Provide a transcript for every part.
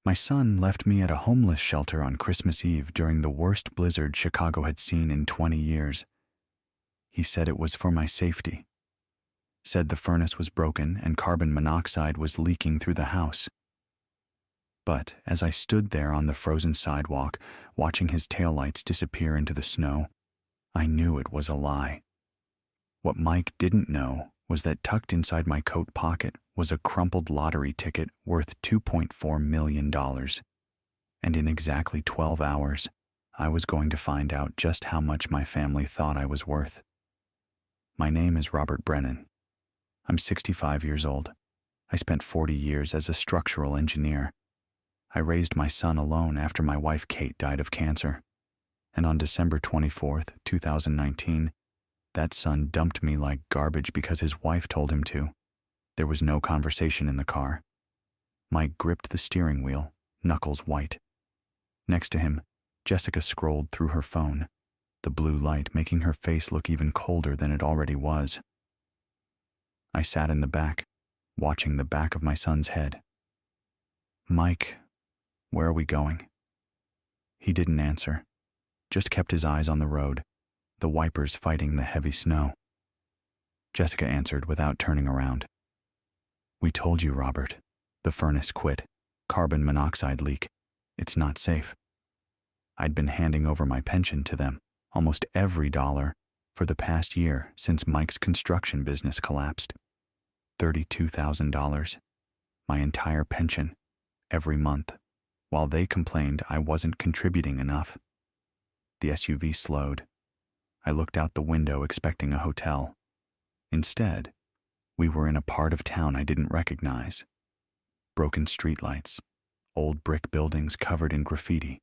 My son left me at a homeless shelter on Christmas Eve during the worst blizzard Chicago had seen in 20 years. He said it was for my safety. Said the furnace was broken and carbon monoxide was leaking through the house. But as I stood there on the frozen sidewalk, watching his taillights disappear into the snow, I knew it was a lie. What Mike didn't know was that tucked inside my coat pocket was a crumpled lottery ticket worth $2.4 million. And in exactly 12 hours, I was going to find out just how much my family thought I was worth. My name is Robert Brennan. I'm 65 years old. I spent 40 years as a structural engineer. I raised my son alone after my wife Kate died of cancer. And on December 24th, 2019, that son dumped me like garbage because his wife told him to. There was no conversation in the car. Mike gripped the steering wheel, knuckles white. Next to him, Jessica scrolled through her phone, the blue light making her face look even colder than it already was. I sat in the back, watching the back of my son's head. Mike, where are we going? He didn't answer, just kept his eyes on the road, the wipers fighting the heavy snow. Jessica answered without turning around. We told you, Robert. The furnace quit. Carbon monoxide leak. It's not safe. I'd been handing over my pension to them, almost every dollar, for the past year since Mike's construction business collapsed. $32,000. My entire pension, every month, while they complained I wasn't contributing enough. The SUV slowed. I looked out the window expecting a hotel. Instead, we were in a part of town I didn't recognize. Broken streetlights, old brick buildings covered in graffiti.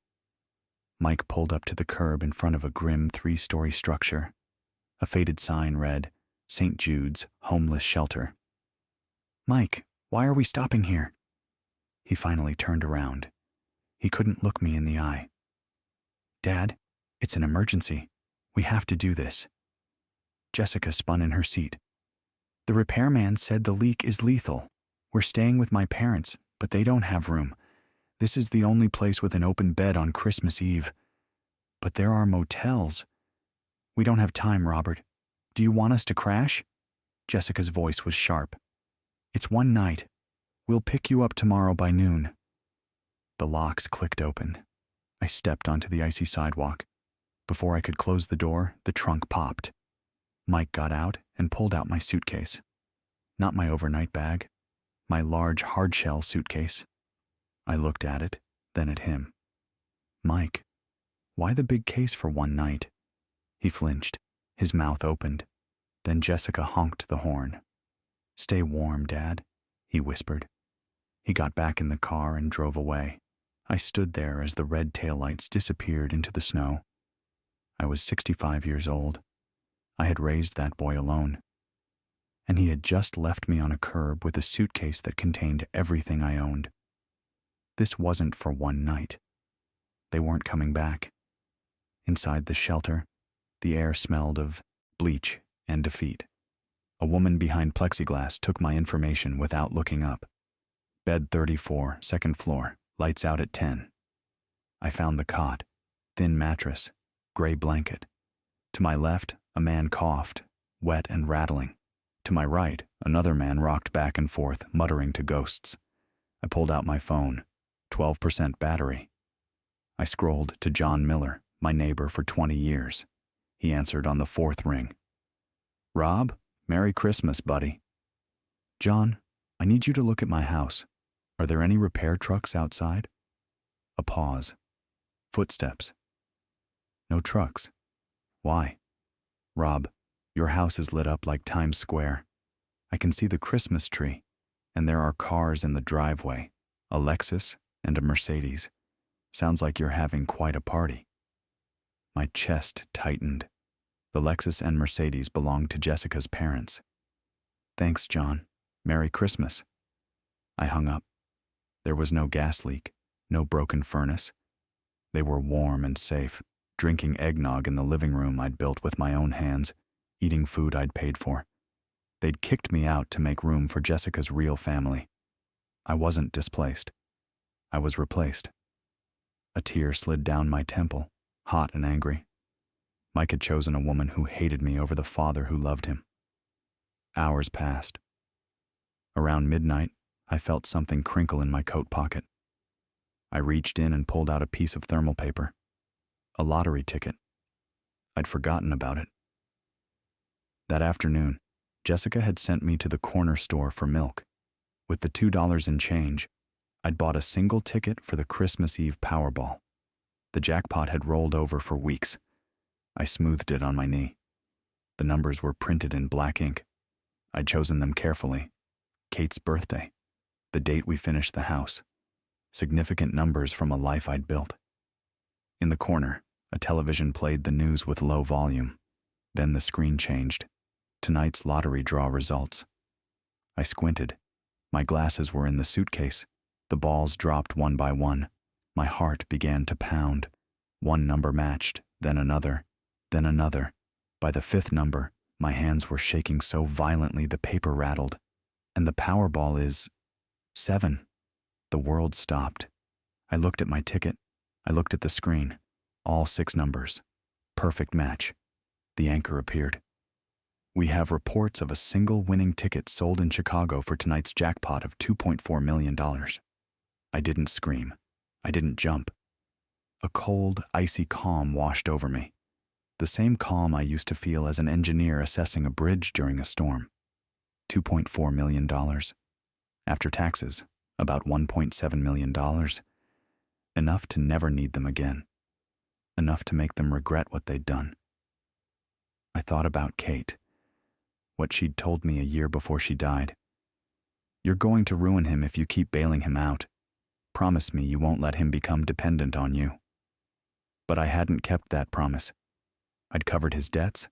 Mike pulled up to the curb in front of a grim 3-story structure. A faded sign read, St. Jude's Homeless Shelter. Mike, why are we stopping here? He finally turned around. He couldn't look me in the eye. Dad, it's an emergency. We have to do this. Jessica spun in her seat. The repairman said the leak is lethal. We're staying with my parents, but they don't have room. This is the only place with an open bed on Christmas Eve. But there are motels. We don't have time, Robert. Do you want us to crash? Jessica's voice was sharp. It's one night. We'll pick you up tomorrow by noon. The locks clicked open. I stepped onto the icy sidewalk. Before I could close the door, the trunk popped. Mike got out and pulled out my suitcase. Not my overnight bag, my large hardshell suitcase. I looked at it, then at him. Mike, why the big case for one night? He flinched, his mouth opened. Then Jessica honked the horn. Stay warm, Dad, he whispered. He got back in the car and drove away. I stood there as the red taillights disappeared into the snow. I was 65 years old. I had raised that boy alone. And he had just left me on a curb with a suitcase that contained everything I owned. This wasn't for one night. They weren't coming back. Inside the shelter, the air smelled of bleach and defeat. A woman behind plexiglass took my information without looking up. Bed 34, second floor, lights out at 10. I found the cot, thin mattress, gray blanket. To my left, a man coughed, wet and rattling. To my right, another man rocked back and forth, muttering to ghosts. I pulled out my phone, 12% battery. I scrolled to John Miller, my neighbor for 20 years. He answered on the 4th ring. Rob, Merry Christmas, buddy. John, I need you to look at my house. Are there any repair trucks outside? A pause. Footsteps. No trucks. Why? Rob, your house is lit up like Times Square. I can see the Christmas tree, and there are cars in the driveway, a Lexus and a Mercedes. Sounds like you're having quite a party. My chest tightened. The Lexus and Mercedes belonged to Jessica's parents. Thanks, John. Merry Christmas. I hung up. There was no gas leak, no broken furnace. They were warm and safe, drinking eggnog in the living room I'd built with my own hands, eating food I'd paid for. They'd kicked me out to make room for Jessica's real family. I wasn't displaced. I was replaced. A tear slid down my temple, hot and angry. Mike had chosen a woman who hated me over the father who loved him. Hours passed. Around midnight, I felt something crinkle in my coat pocket. I reached in and pulled out a piece of thermal paper. A lottery ticket. I'd forgotten about it. That afternoon, Jessica had sent me to the corner store for milk. With the $2 in change, I'd bought a single ticket for the Christmas Eve Powerball. The jackpot had rolled over for weeks. I smoothed it on my knee. The numbers were printed in black ink. I'd chosen them carefully. Kate's birthday. The date we finished the house. Significant numbers from a life I'd built. In the corner, a television played the news with low volume. Then the screen changed. Tonight's lottery draw results. I squinted. My glasses were in the suitcase. The balls dropped one by one. My heart began to pound. One number matched, then another, then another. By the fifth number, my hands were shaking so violently the paper rattled. And the Powerball is 7. The world stopped. I looked at my ticket. I looked at the screen. All 6 numbers. Perfect match. The anchor appeared. We have reports of a single winning ticket sold in Chicago for tonight's jackpot of $2.4 million. I didn't scream. I didn't jump. A cold, icy calm washed over me. The same calm I used to feel as an engineer assessing a bridge during a storm. $2.4 million. After taxes, about $1.7 million. Enough to never need them again. Enough to make them regret what they'd done. I thought about Kate. What she'd told me a year before she died. You're going to ruin him if you keep bailing him out. Promise me you won't let him become dependent on you. But I hadn't kept that promise. I'd covered his debts.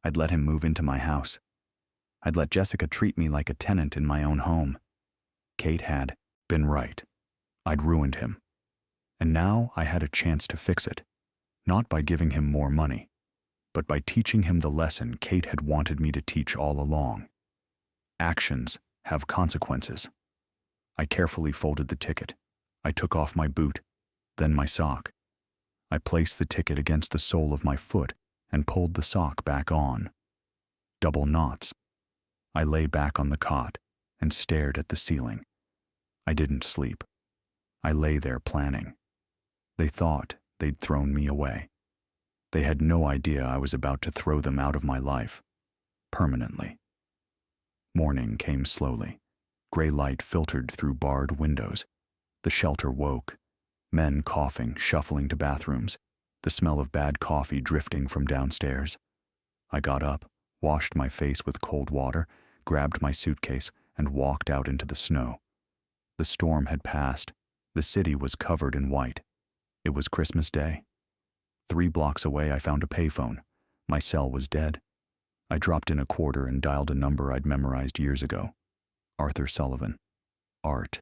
I'd let him move into my house. I'd let Jessica treat me like a tenant in my own home. Kate had been right. I'd ruined him. And now I had a chance to fix it. Not by giving him more money, but by teaching him the lesson Kate had wanted me to teach all along. Actions have consequences. I carefully folded the ticket. I took off my boot, then my sock. I placed the ticket against the sole of my foot and pulled the sock back on. Double knots. I lay back on the cot and stared at the ceiling. I didn't sleep. I lay there planning. They thought they'd thrown me away. They had no idea I was about to throw them out of my life, permanently. Morning came slowly. Gray light filtered through barred windows. The shelter woke. Men coughing, shuffling to bathrooms. The smell of bad coffee drifting from downstairs. I got up, washed my face with cold water, grabbed my suitcase, and walked out into the snow. The storm had passed. The city was covered in white. It was Christmas Day. 3 blocks away, I found a payphone. My cell was dead. I dropped in a quarter and dialed a number I'd memorized years ago. Arthur Sullivan. Art.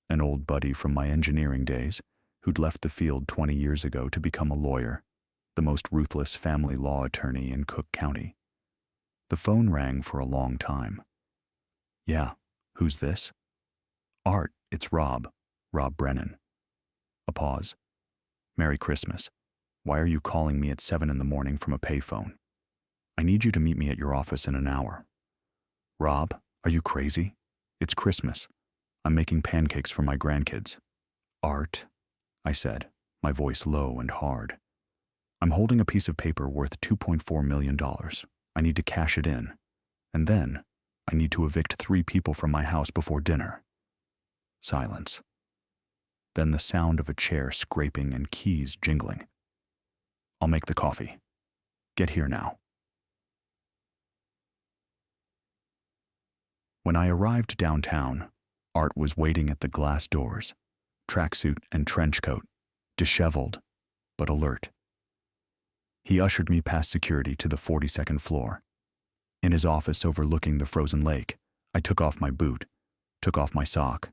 An old buddy from my engineering days, who'd left the field 20 years ago to become a lawyer, the most ruthless family law attorney in Cook County. The phone rang for a long time. Yeah, who's this? Art, it's Rob Brennan. A pause. Merry Christmas. Why are you calling me at 7 in the morning from a payphone? I need you to meet me at your office in an hour. Rob, are you crazy? It's Christmas. I'm making pancakes for my grandkids. Art, I said, my voice low and hard. I'm holding a piece of paper worth $2.4 million. I need to cash it in. And then, I need to evict 3 people from my house before dinner. Silence. Then the sound of a chair scraping and keys jingling. I'll make the coffee. Get here now. When I arrived downtown, Art was waiting at the glass doors, tracksuit and trench coat, disheveled, but alert. He ushered me past security to the 42nd floor. In his office overlooking the frozen lake, I took off my boot, took off my sock,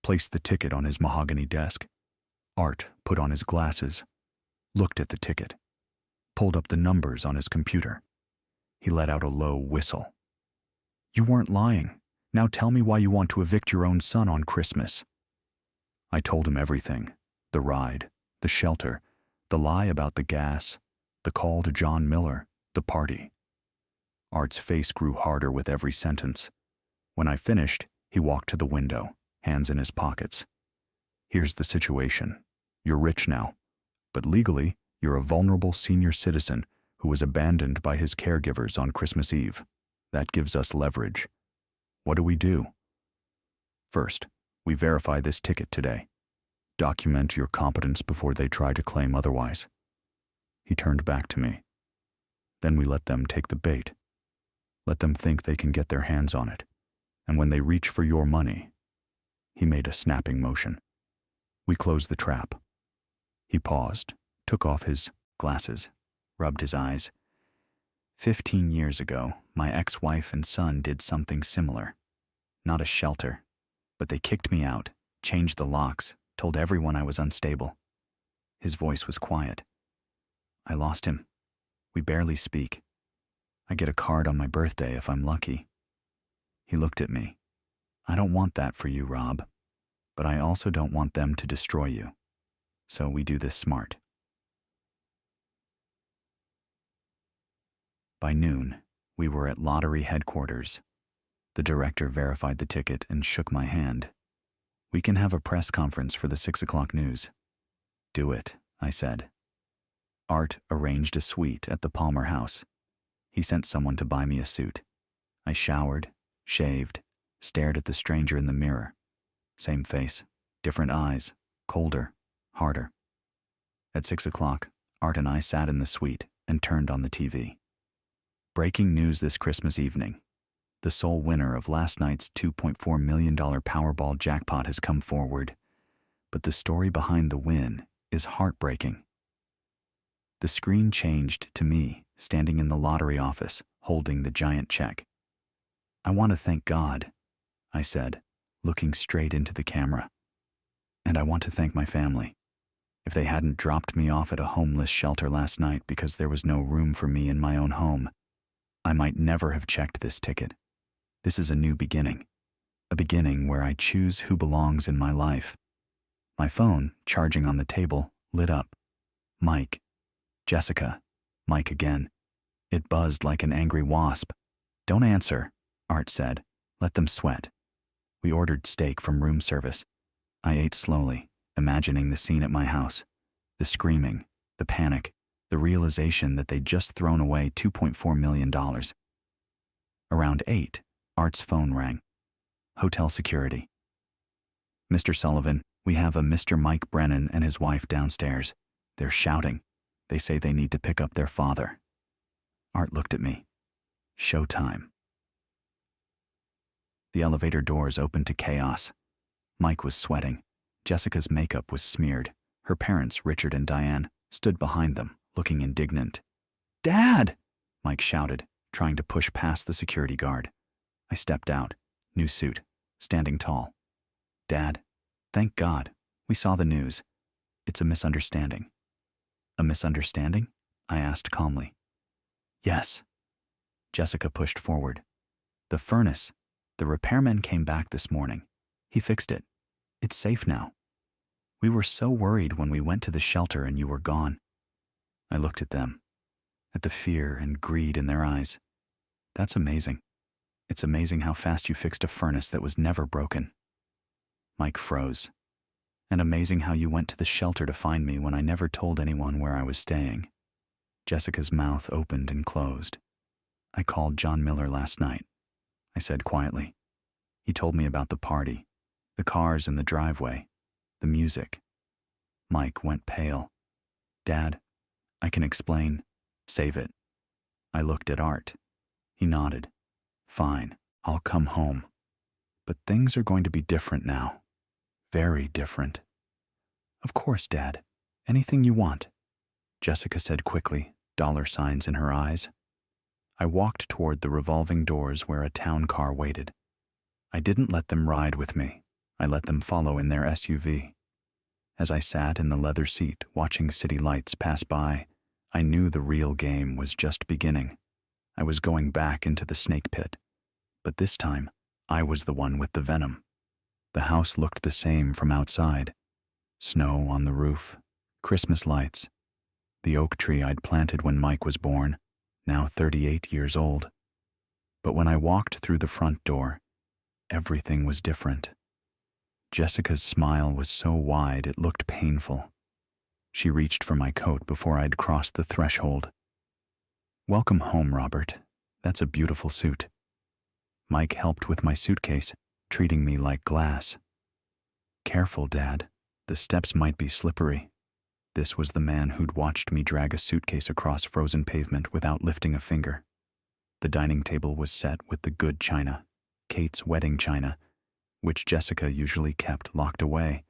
placed the ticket on his mahogany desk. Art put on his glasses, looked at the ticket, pulled up the numbers on his computer. He let out a low whistle. You weren't lying. Now tell me why you want to evict your own son on Christmas. I told him everything: the ride, the shelter, the lie about the gas, the call to John Miller, the party. Art's face grew harder with every sentence. When I finished, he walked to the window, hands in his pockets. Here's the situation. You're rich now, but legally, you're a vulnerable senior citizen who was abandoned by his caregivers on Christmas Eve. That gives us leverage. What do? First, we verify this ticket today. Document your competence before they try to claim otherwise. He turned back to me. Then we let them take the bait. Let them think they can get their hands on it. And when they reach for your money, he made a snapping motion. We close the trap. He paused, took off his glasses, rubbed his eyes. 15 years ago, my ex-wife and son did something similar. Not a shelter, but they kicked me out, changed the locks, told everyone I was unstable. His voice was quiet. I lost him. We barely speak. I get a card on my birthday if I'm lucky. He looked at me. I don't want that for you, Rob, but I also don't want them to destroy you. So we do this smart. By noon, we were at lottery headquarters. The director verified the ticket and shook my hand. We can have a press conference for the 6 o'clock news. Do it, I said. Art arranged a suite at the Palmer house. He sent someone to buy me a suit. I showered, shaved, stared at the stranger in the mirror. Same face, different eyes, colder, harder. At 6 o'clock, Art and I sat in the suite and turned on the TV. Breaking news this Christmas evening. The sole winner of last night's $2.4 million Powerball jackpot has come forward, but the story behind the win is heartbreaking. The screen changed to me, standing in the lottery office, holding the giant check. I want to thank God, I said, looking straight into the camera. And I want to thank my family. If they hadn't dropped me off at a homeless shelter last night because there was no room for me in my own home, I might never have checked this ticket. This is a new beginning. A beginning where I choose who belongs in my life. My phone, charging on the table, lit up. Mike. Jessica. Mike again. It buzzed like an angry wasp. Don't answer, Art said. Let them sweat. We ordered steak from room service. I ate slowly, imagining the scene at my house. The screaming, the panic, the realization that they'd just thrown away $2.4 million. Around 8, Art's phone rang. Hotel security. Mr. Sullivan, we have a Mr. Mike Brennan and his wife downstairs. They're shouting. They say they need to pick up their father. Art looked at me. Showtime. The elevator doors opened to chaos. Mike was sweating. Jessica's makeup was smeared. Her parents, Richard and Diane, stood behind them, looking indignant. Dad! Mike shouted, trying to push past the security guard. I stepped out, new suit, standing tall. Dad, thank God, we saw the news. It's a misunderstanding. A misunderstanding? I asked calmly. Yes. Jessica pushed forward. The furnace. The repairman came back this morning. He fixed it. It's safe now. We were so worried when we went to the shelter and you were gone. I looked at them, at the fear and greed in their eyes. That's amazing. It's amazing how fast you fixed a furnace that was never broken. Mike froze. And amazing how you went to the shelter to find me when I never told anyone where I was staying. Jessica's mouth opened and closed. I called John Miller last night, I said quietly. He told me about the party, the cars in the driveway, the music. Mike went pale. Dad, I can explain. Save it. I looked at Art. He nodded. Fine, I'll come home. But things are going to be different now. Very different. Of course, Dad. Anything you want, Jessica said quickly, dollar signs in her eyes. I walked toward the revolving doors where a town car waited. I didn't let them ride with me. I let them follow in their SUV. As I sat in the leather seat watching city lights pass by, I knew the real game was just beginning. I was going back into the snake pit. But this time, I was the one with the venom. The house looked the same from outside. Snow on the roof, Christmas lights, the oak tree I'd planted when Mike was born, now 38 years old. But when I walked through the front door, everything was different. Jessica's smile was so wide it looked painful. She reached for my coat before I'd crossed the threshold. "Welcome home, Robert. That's a beautiful suit." Mike helped with my suitcase, treating me like glass. "Careful, Dad. The steps might be slippery." This was the man who'd watched me drag a suitcase across frozen pavement without lifting a finger. The dining table was set with the good china, Kate's wedding china, which Jessica usually kept locked away.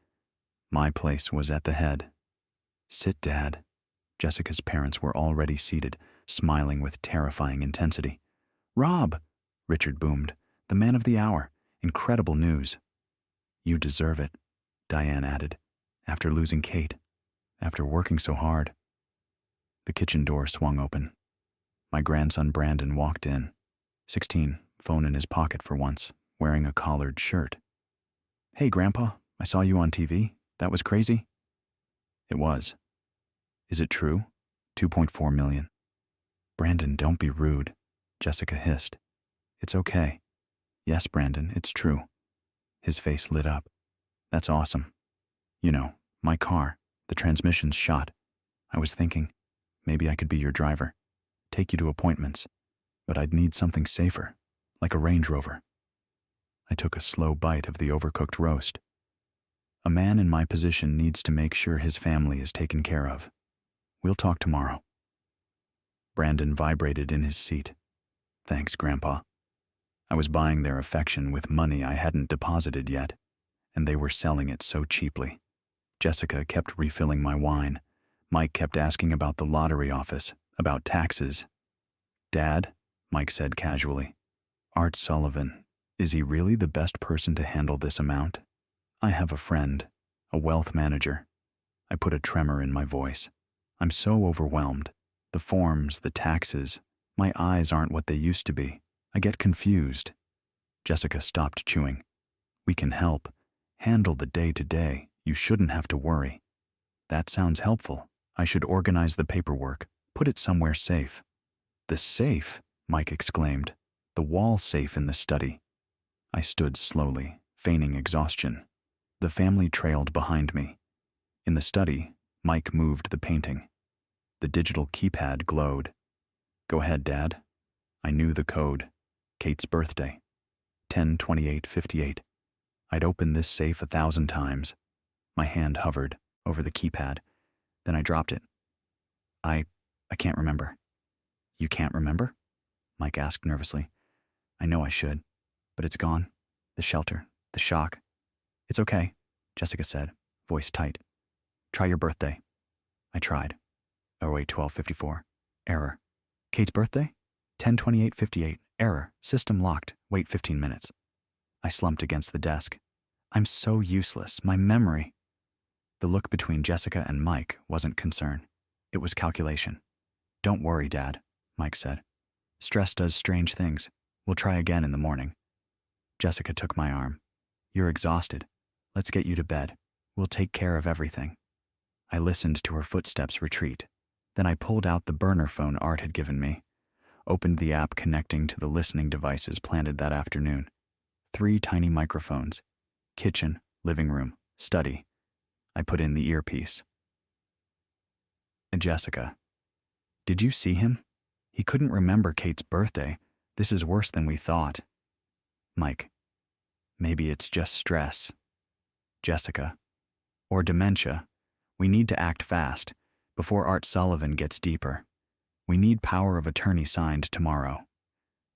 My place was at the head. "Sit, Dad." Jessica's parents were already seated, smiling with terrifying intensity. "Rob," Richard boomed, "the man of the hour. Incredible news." "You deserve it," Diane added, "after losing Kate, after working so hard." The kitchen door swung open. My grandson Brandon walked in, 16, phone in his pocket for once, wearing a collared shirt. "Hey, Grandpa, I saw you on TV. That was crazy." It was. "Is it true? 2.4 million. "Brandon, don't be rude," Jessica hissed. "It's okay." "Yes, Brandon, it's true." His face lit up. "That's awesome. You know, my car, the transmission's shot. I was thinking, maybe I could be your driver, take you to appointments, but I'd need something safer, like a Range Rover." I took a slow bite of the overcooked roast. A man in my position needs to make sure his family is taken care of. "We'll talk tomorrow." Brandon vibrated in his seat. "Thanks, Grandpa." I was buying their affection with money I hadn't deposited yet, and they were selling it so cheaply. Jessica kept refilling my wine. Mike kept asking about the lottery office, about taxes. "Dad," Mike said casually, "Art Sullivan, is he really the best person to handle this amount? I have a friend, a wealth manager." I put a tremor in my voice. "I'm so overwhelmed. The forms, the taxes, my eyes aren't what they used to be. I get confused." Jessica stopped chewing. "We can help. Handle the day-to-day. You shouldn't have to worry." "That sounds helpful. I should organize the paperwork, put it somewhere safe." "The safe?" Mike exclaimed. "The wall safe in the study." I stood slowly, feigning exhaustion. The family trailed behind me. In the study, Mike moved the painting. The digital keypad glowed. "Go ahead, Dad." I knew the code. Kate's birthday. 10/28/58. I'd opened this safe 1,000 times. My hand hovered over the keypad. Then I dropped it. I can't remember." "You can't remember?" Mike asked nervously. "I know I should, but it's gone. The shelter, the shock." "It's okay," Jessica said, voice tight. "Try your birthday." I tried. 08/12/54. Error. "Kate's birthday? 10/28/58. Error. System locked. Wait 15 minutes. I slumped against the desk. I'm so useless. My memory. The look between Jessica and Mike wasn't concern. It was calculation. "Don't worry, Dad," Mike said. "Stress does strange things. We'll try again in the morning." Jessica took my arm. "You're exhausted. Let's get you to bed. We'll take care of everything." I listened to her footsteps retreat. Then I pulled out the burner phone Art had given me, opened the app connecting to the listening devices planted that afternoon. 3 tiny microphones. Kitchen, living room, study. I put in the earpiece. "Jessica, did you see him? He couldn't remember Kate's birthday. This is worse than we thought." Mike, "Maybe it's just stress." Jessica, "Or dementia. We need to act fast, before Art Sullivan gets deeper. We need power of attorney signed tomorrow."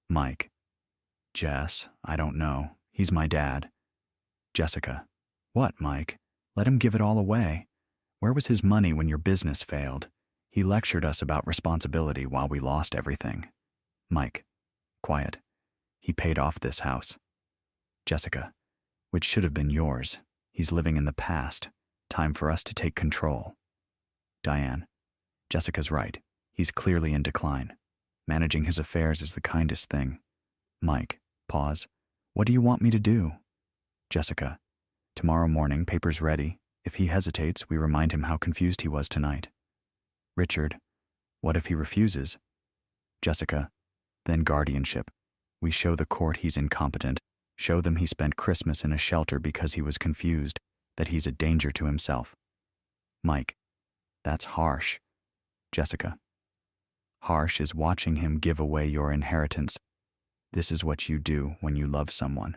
Mike, "Jess, I don't know. He's my dad." Jessica, "What, Mike? Let him give it all away. Where was his money when your business failed? He lectured us about responsibility while we lost everything." Mike, quiet. "He paid off this house." Jessica, "Which should have been yours. He's living in the past. Time for us to take control." Diane, "Jessica's right. He's clearly in decline. Managing his affairs is the kindest thing." Mike, pause. "What do you want me to do?" Jessica, Tomorrow morning, papers ready. If he hesitates, we remind him how confused he was tonight. Richard, what if he refuses? Jessica, then guardianship. We show the court he's incompetent, show them he spent Christmas in a shelter because he was confused, that he's a danger to himself. Mike, that's harsh. Jessica, harsh is watching him give away your inheritance. This is what you do when you love someone.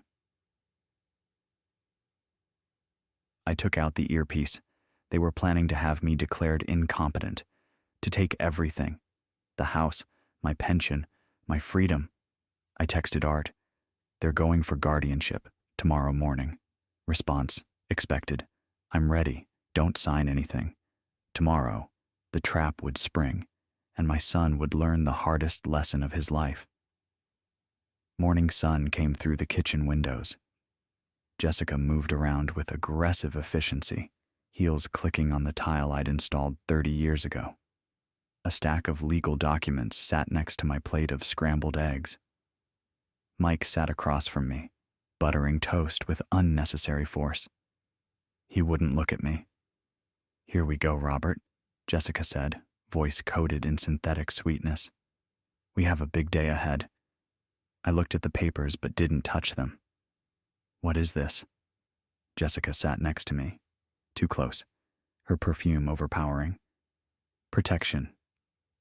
I took out the earpiece. They were planning to have me declared incompetent, to take everything, the house, my pension, my freedom. I texted Art. They're going for guardianship tomorrow morning. Response, expected. I'm ready. Don't sign anything. Tomorrow, the trap would spring, and my son would learn the hardest lesson of his life. Morning sun came through the kitchen windows. Jessica moved around with aggressive efficiency, heels clicking on the tile I'd installed 30 years ago. A stack of legal documents sat next to my plate of scrambled eggs. Mike sat across from me, buttering toast with unnecessary force. He wouldn't look at me. Here we go, Robert, Jessica said, voice coated in synthetic sweetness. We have a big day ahead. I looked at the papers but didn't touch them. What is this? Jessica sat next to me, too close, her perfume overpowering. Protection.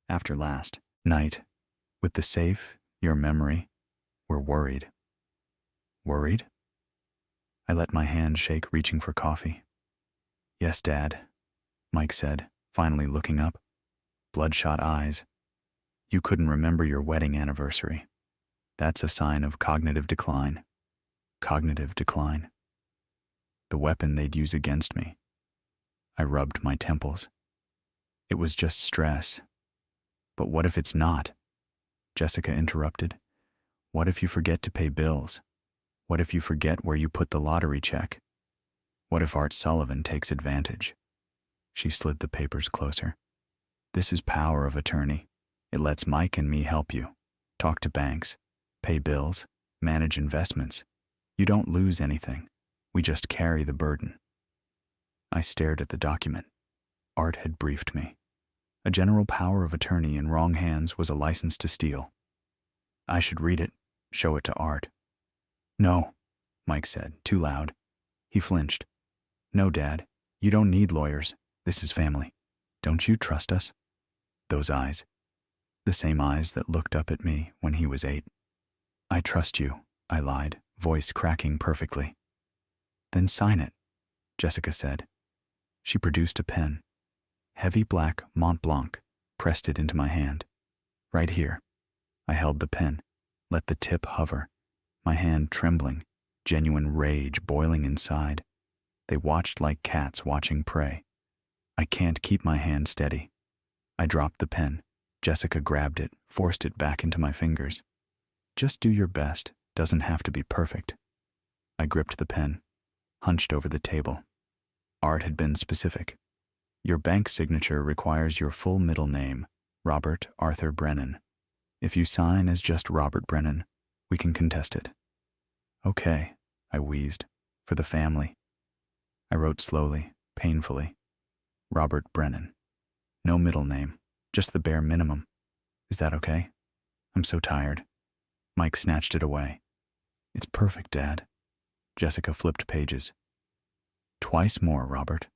After last night, with the safe, your memory, we're worried. Worried? I let my hand shake, reaching for coffee. Yes, Dad, Mike said, finally looking up. Bloodshot eyes. You couldn't remember your wedding anniversary. That's a sign of cognitive decline. Cognitive decline. The weapon they'd use against me. I rubbed my temples. It was just stress. But what if it's not? Jessica interrupted. What if you forget to pay bills? What if you forget where you put the lottery check? What if Art Sullivan takes advantage? She slid the papers closer. This is power of attorney. It lets Mike and me help you. Talk to banks, pay bills, manage investments. You don't lose anything. We just carry the burden. I stared at the document. Art had briefed me. A general power of attorney in wrong hands was a license to steal. I should read it, show it to Art. No, Mike said, too loud. He flinched. No, Dad, you don't need lawyers. This is family. Don't you trust us? Those eyes. The same eyes that looked up at me when he was 8. I trust you, I lied, voice cracking perfectly. Then sign it, Jessica said. She produced a pen. Heavy black Mont Blanc, pressed it into my hand. Right here. I held the pen, let the tip hover, my hand trembling, genuine rage boiling inside. They watched like cats watching prey. I can't keep my hand steady. I dropped the pen. Jessica grabbed it, forced it back into my fingers. Just do your best. Doesn't have to be perfect. I gripped the pen, hunched over the table. Art had been specific. Your bank signature requires your full middle name, Robert Arthur Brennan. If you sign as just Robert Brennan, we can contest it. Okay, I wheezed, for the family. I wrote slowly, painfully. Robert Brennan. No middle name, just the bare minimum. Is that okay? I'm so tired. Mike snatched it away. It's perfect, Dad. Jessica flipped pages. Twice more, Robert.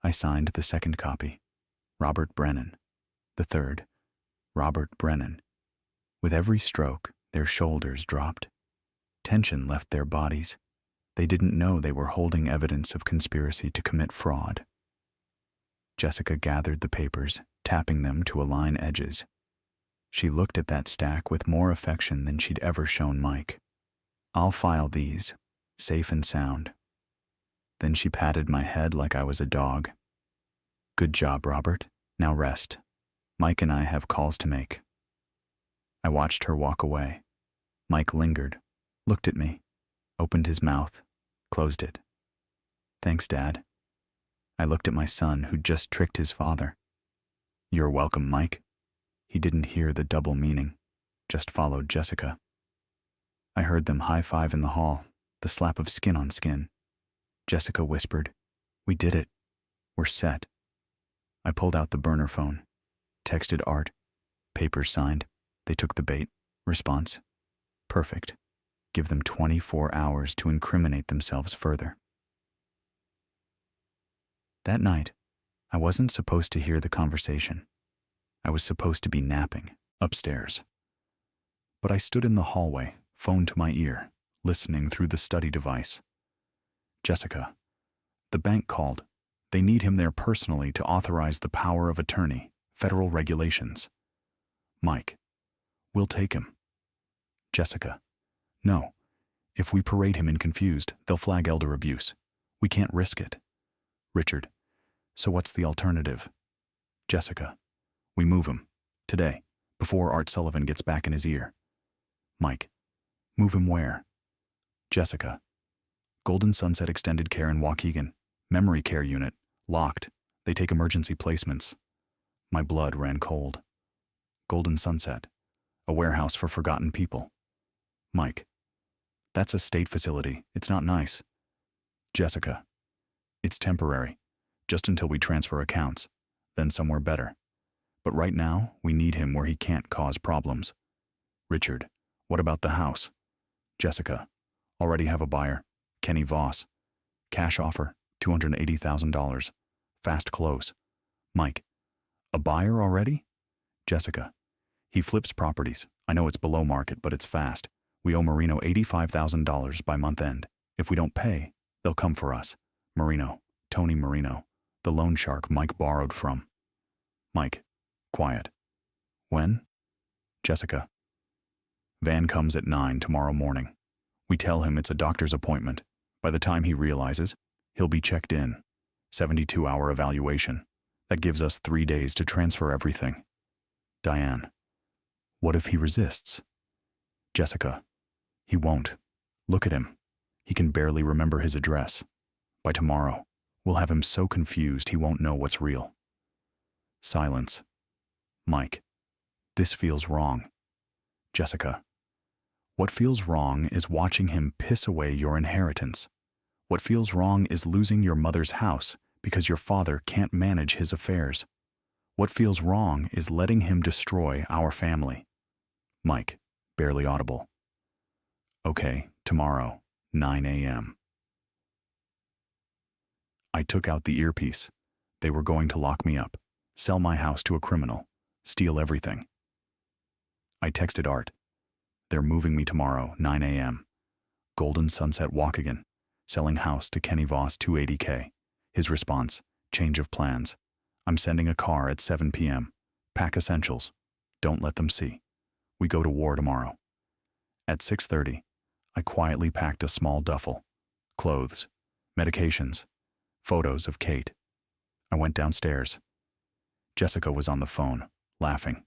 I signed the second copy. Robert Brennan. The third. Robert Brennan. With every stroke, their shoulders dropped. Tension left their bodies. They didn't know they were holding evidence of conspiracy to commit fraud. Jessica gathered the papers, tapping them to align edges. She looked at that stack with more affection than she'd ever shown Mike. I'll file these, safe and sound. Then she patted my head like I was a dog. Good job, Robert. Now rest. Mike and I have calls to make. I watched her walk away. Mike lingered, looked at me, opened his mouth, closed it. Thanks, Dad. I looked at my son, who'd just tricked his father. You're welcome, Mike. He didn't hear the double meaning, just followed Jessica. I heard them high-five in the hall, the slap of skin on skin. Jessica whispered. We did it. We're set. I pulled out the burner phone. Texted Art. Papers signed. They took the bait. Response. Perfect. Give them 24 hours to incriminate themselves further. That night, I wasn't supposed to hear the conversation. I was supposed to be napping upstairs. But I stood in the hallway, phone to my ear, listening through the study device. Jessica. The bank called. They need him there personally to authorize the power of attorney, federal regulations. Mike. We'll take him. Jessica. No. If we parade him in confused, they'll flag elder abuse. We can't risk it. Richard. So what's the alternative? Jessica. We move him. Today. Before Art Sullivan gets back in his ear. Mike. Move him where? Jessica. Golden Sunset Extended Care in Waukegan. Memory care unit. Locked. They take emergency placements. My blood ran cold. Golden Sunset. A warehouse for forgotten people. Mike. That's a state facility. It's not nice. Jessica. It's temporary. Just until we transfer accounts. Then somewhere better. But right now, we need him where he can't cause problems. Richard. What about the house? Jessica. Already have a buyer. Kenny Voss. Cash offer. $280,000. Fast close. Mike. A buyer already? Jessica. He flips properties. I know it's below market, but it's fast. We owe Marino $85,000 by month end. If we don't pay, they'll come for us. Marino. Tony Marino. The loan shark Mike borrowed from. Mike. Quiet. When? Jessica. Van comes at 9 tomorrow morning. We tell him it's a doctor's appointment. By the time he realizes, he'll be checked in. 72-hour evaluation. That gives us 3 days to transfer everything. Diane. What if he resists? Jessica. He won't. Look at him. He can barely remember his address. By tomorrow, we'll have him so confused he won't know what's real. Silence. Mike. This feels wrong. Jessica. What feels wrong is watching him piss away your inheritance. What feels wrong is losing your mother's house because your father can't manage his affairs. What feels wrong is letting him destroy our family. Mike, barely audible. Okay, tomorrow, 9 a.m. I took out the earpiece. They were going to lock me up, sell my house to a criminal, steal everything. I texted Art. They're moving me tomorrow, 9 a.m. Golden Sunset Waukegan, selling house to Kenny Voss, $280K. His response, change of plans. I'm sending a car at 7 p.m. Pack essentials. Don't let them see. We go to war tomorrow. At 6:30, I quietly packed a small duffel. Clothes, medications, photos of Kate. I went downstairs. Jessica was on the phone, laughing.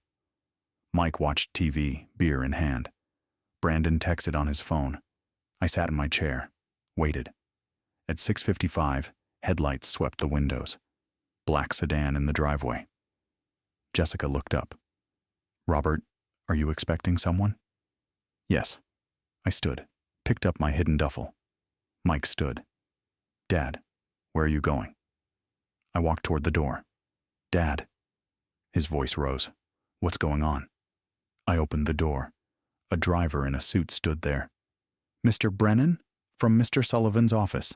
Mike watched TV, beer in hand. Brandon texted on his phone. I sat in my chair, waited. At 6:55, headlights swept the windows. Black sedan in the driveway. Jessica looked up. Robert, are you expecting someone? Yes. I stood, picked up my hidden duffel. Mike stood. Dad, where are you going? I walked toward the door. Dad. His voice rose. What's going on? I opened the door. A driver in a suit stood there. Mr. Brennan? From Mr. Sullivan's office.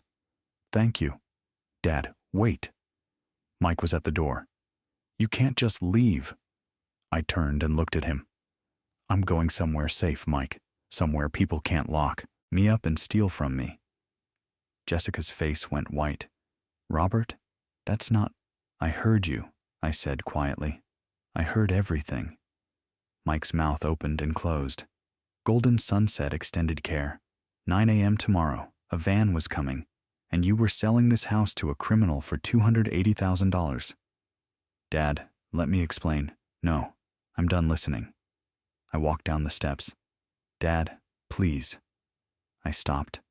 Thank you. Dad, wait. Mike was at the door. You can't just leave. I turned and looked at him. I'm going somewhere safe, Mike. Somewhere people can't lock me up and steal from me. Jessica's face went white. Robert, that's not... I heard you, I said quietly. I heard everything. Mike's mouth opened and closed. Golden Sunset Extended Care. 9 a.m. tomorrow. A van was coming, and you were selling this house to a criminal for $280,000. Dad, let me explain. No, I'm done listening. I walked down the steps. Dad, please. I stopped,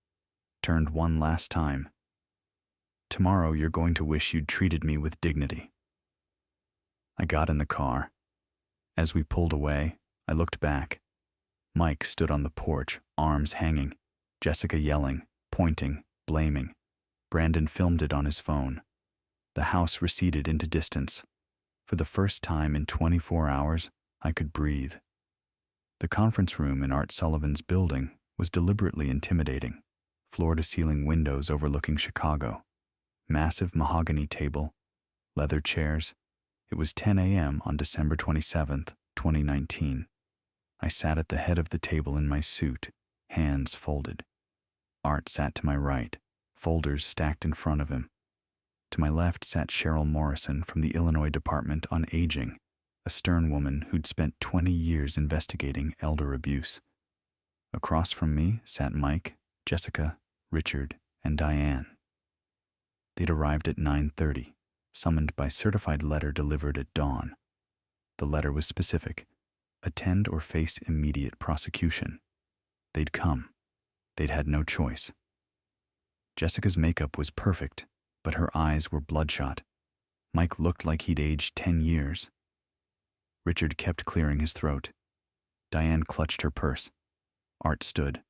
turned one last time. Tomorrow you're going to wish you'd treated me with dignity. I got in the car. As we pulled away, I looked back. Mike stood on the porch, arms hanging. Jessica yelling, pointing, blaming. Brandon filmed it on his phone. The house receded into distance. For the first time in 24 hours, I could breathe. The conference room in Art Sullivan's building was deliberately intimidating. Floor-to-ceiling windows overlooking Chicago. Massive mahogany table. Leather chairs. It was 10 a.m. on December 27th, 2019. I sat at the head of the table in my suit, hands folded. Art sat to my right, folders stacked in front of him. To my left sat Cheryl Morrison from the Illinois Department on Aging, a stern woman who'd spent 20 years investigating elder abuse. Across from me sat Mike, Jessica, Richard, and Diane. They'd arrived at 9:30, summoned by certified letter delivered at dawn. The letter was specific: attend or face immediate prosecution. They'd come. They'd had no choice. Jessica's makeup was perfect, but her eyes were bloodshot. Mike looked like he'd aged 10 years. Richard kept clearing his throat. Diane clutched her purse. Art stood.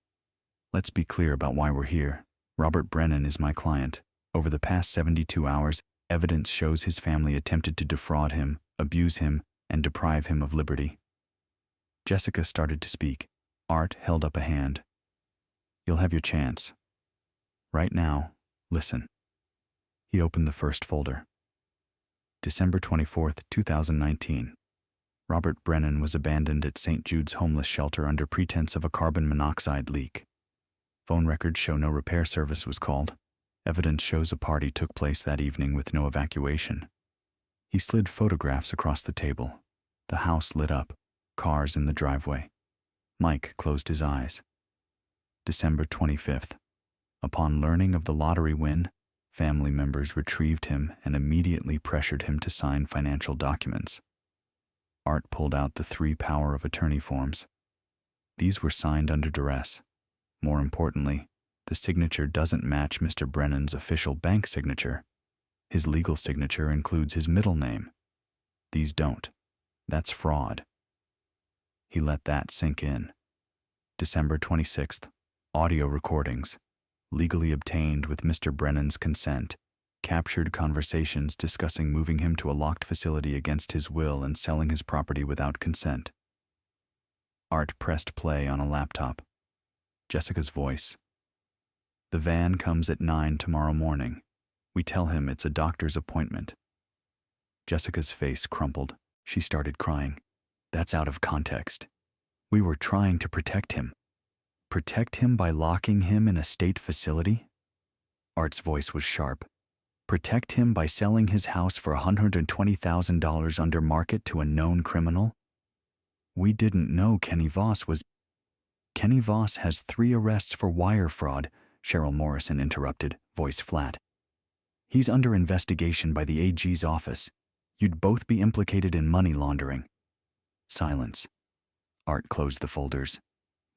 Let's be clear about why we're here. Robert Brennan is my client. Over the past 72 hours, evidence shows his family attempted to defraud him, abuse him, and deprive him of liberty. Jessica started to speak. Art held up a hand. You'll have your chance. Right now, listen. He opened the first folder. December 24th, 2019. Robert Brennan was abandoned at St. Jude's homeless shelter under pretense of a carbon monoxide leak. Phone records show no repair service was called. Evidence shows a party took place that evening with no evacuation. He slid photographs across the table. The house lit up, cars in the driveway. Mike closed his eyes. December 25th. Upon learning of the lottery win, family members retrieved him and immediately pressured him to sign financial documents. Art pulled out the 3 power of attorney forms. These were signed under duress. More importantly, the signature doesn't match Mr. Brennan's official bank signature. His legal signature includes his middle name. These don't. That's fraud. He let that sink in. December 26th. Audio recordings, legally obtained with Mr. Brennan's consent, captured conversations discussing moving him to a locked facility against his will and selling his property without consent. Art pressed play on a laptop. Jessica's voice. The van comes at 9 tomorrow morning. We tell him it's a doctor's appointment. Jessica's face crumpled. She started crying. That's out of context. We were trying to protect him. Protect him by locking him in a state facility? Art's voice was sharp. Protect him by selling his house for $120,000 under market to a known criminal? We didn't know Kenny Voss was... Kenny Voss has 3 arrests for wire fraud, Cheryl Morrison interrupted, voice flat. He's under investigation by the AG's office. You'd both be implicated in money laundering. Silence. Art closed the folders.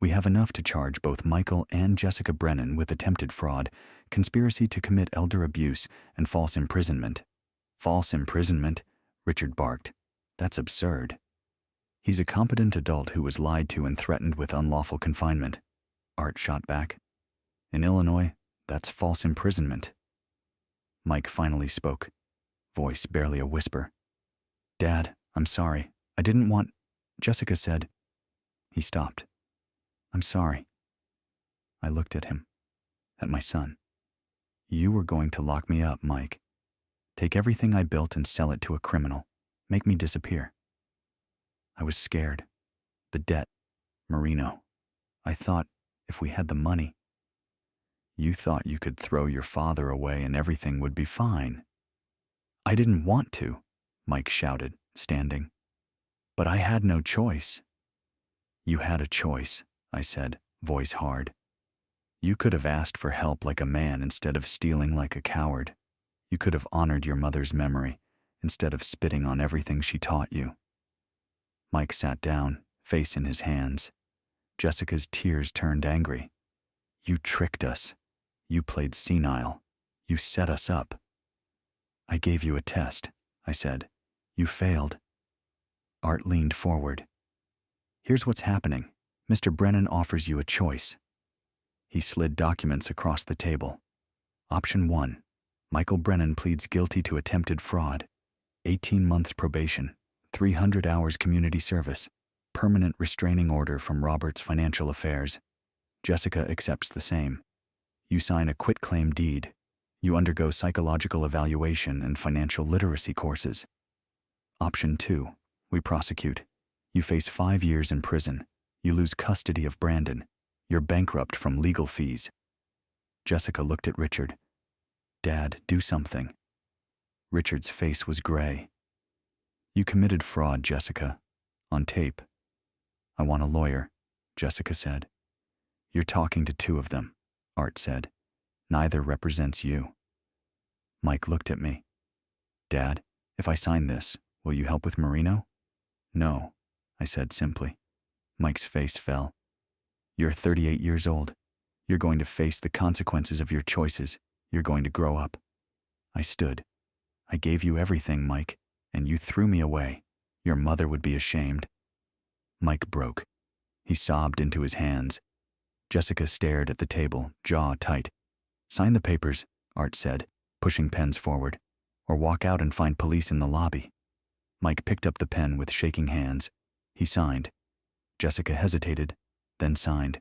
We have enough to charge both Michael and Jessica Brennan with attempted fraud, conspiracy to commit elder abuse, and false imprisonment. False imprisonment? Richard barked. That's absurd. He's a competent adult who was lied to and threatened with unlawful confinement. Art shot back. In Illinois, that's false imprisonment. Mike finally spoke, voice barely a whisper. Dad, I'm sorry. I didn't want... Jessica said. He stopped. I'm sorry. I looked at him, at my son. You were going to lock me up, Mike. Take everything I built and sell it to a criminal. Make me disappear. I was scared. The debt. Marino. I thought, if we had the money. You thought you could throw your father away and everything would be fine. I didn't want to, Mike shouted, standing. But I had no choice. You had a choice, I said, voice hard. You could have asked for help like a man instead of stealing like a coward. You could have honored your mother's memory instead of spitting on everything she taught you. Mike sat down, face in his hands. Jessica's tears turned angry. You tricked us. You played senile. You set us up. I gave you a test, I said. You failed. Art leaned forward. Here's what's happening. Mr. Brennan offers you a choice. He slid documents across the table. Option 1. Michael Brennan pleads guilty to attempted fraud. 18 months probation, 300 hours community service, permanent restraining order from Robert's Financial Affairs. Jessica accepts the same. You sign a quitclaim deed. You undergo psychological evaluation and financial literacy courses. Option 2. We prosecute. You face 5 years in prison. You lose custody of Brandon. You're bankrupt from legal fees. Jessica looked at Richard. Dad, do something. Richard's face was gray. You committed fraud, Jessica. On tape. I want a lawyer, Jessica said. You're talking to 2 of them, Art said. Neither represents you. Mike looked at me. Dad, if I sign this, will you help with Marino? No, I said simply. Mike's face fell. You're 38 years old. You're going to face the consequences of your choices. You're going to grow up. I stood. I gave you everything, Mike, and you threw me away. Your mother would be ashamed. Mike broke. He sobbed into his hands. Jessica stared at the table, jaw tight. Sign the papers, Art said, pushing pens forward, or walk out and find police in the lobby. Mike picked up the pen with shaking hands. He signed. Jessica hesitated, then signed.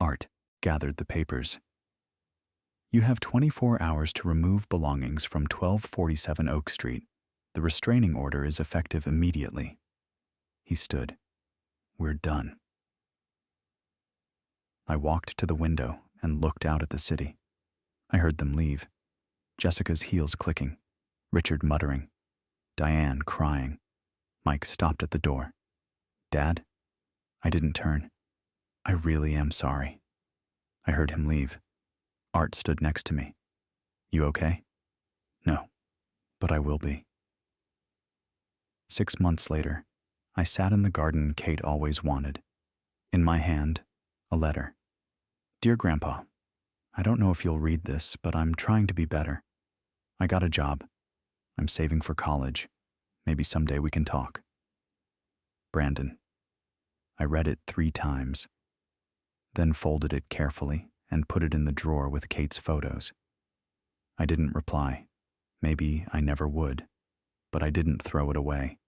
Art gathered the papers. You have 24 hours to remove belongings from 1247 Oak Street. The restraining order is effective immediately. He stood. We're done. I walked to the window and looked out at the city. I heard them leave. Jessica's heels clicking, Richard muttering, Diane crying. Mike stopped at the door. Dad? I didn't turn. I really am sorry. I heard him leave. Art stood next to me. You okay? No, but I will be. 6 months later, I sat in the garden Kate always wanted. In my hand, a letter. Dear Grandpa, I don't know if you'll read this, but I'm trying to be better. I got a job. I'm saving for college. Maybe someday we can talk. Brandon. I read it 3 times, then folded it carefully and put it in the drawer with Kate's photos. I didn't reply. Maybe I never would, but I didn't throw it away.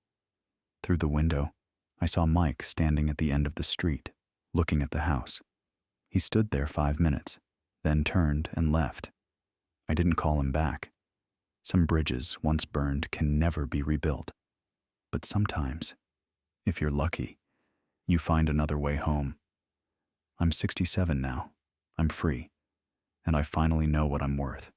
Through the window, I saw Mike standing at the end of the street, looking at the house. He stood there 5 minutes, then turned and left. I didn't call him back. Some bridges, once burned, can never be rebuilt. But sometimes, if you're lucky, you find another way home. I'm 67 now. I'm free, and I finally know what I'm worth.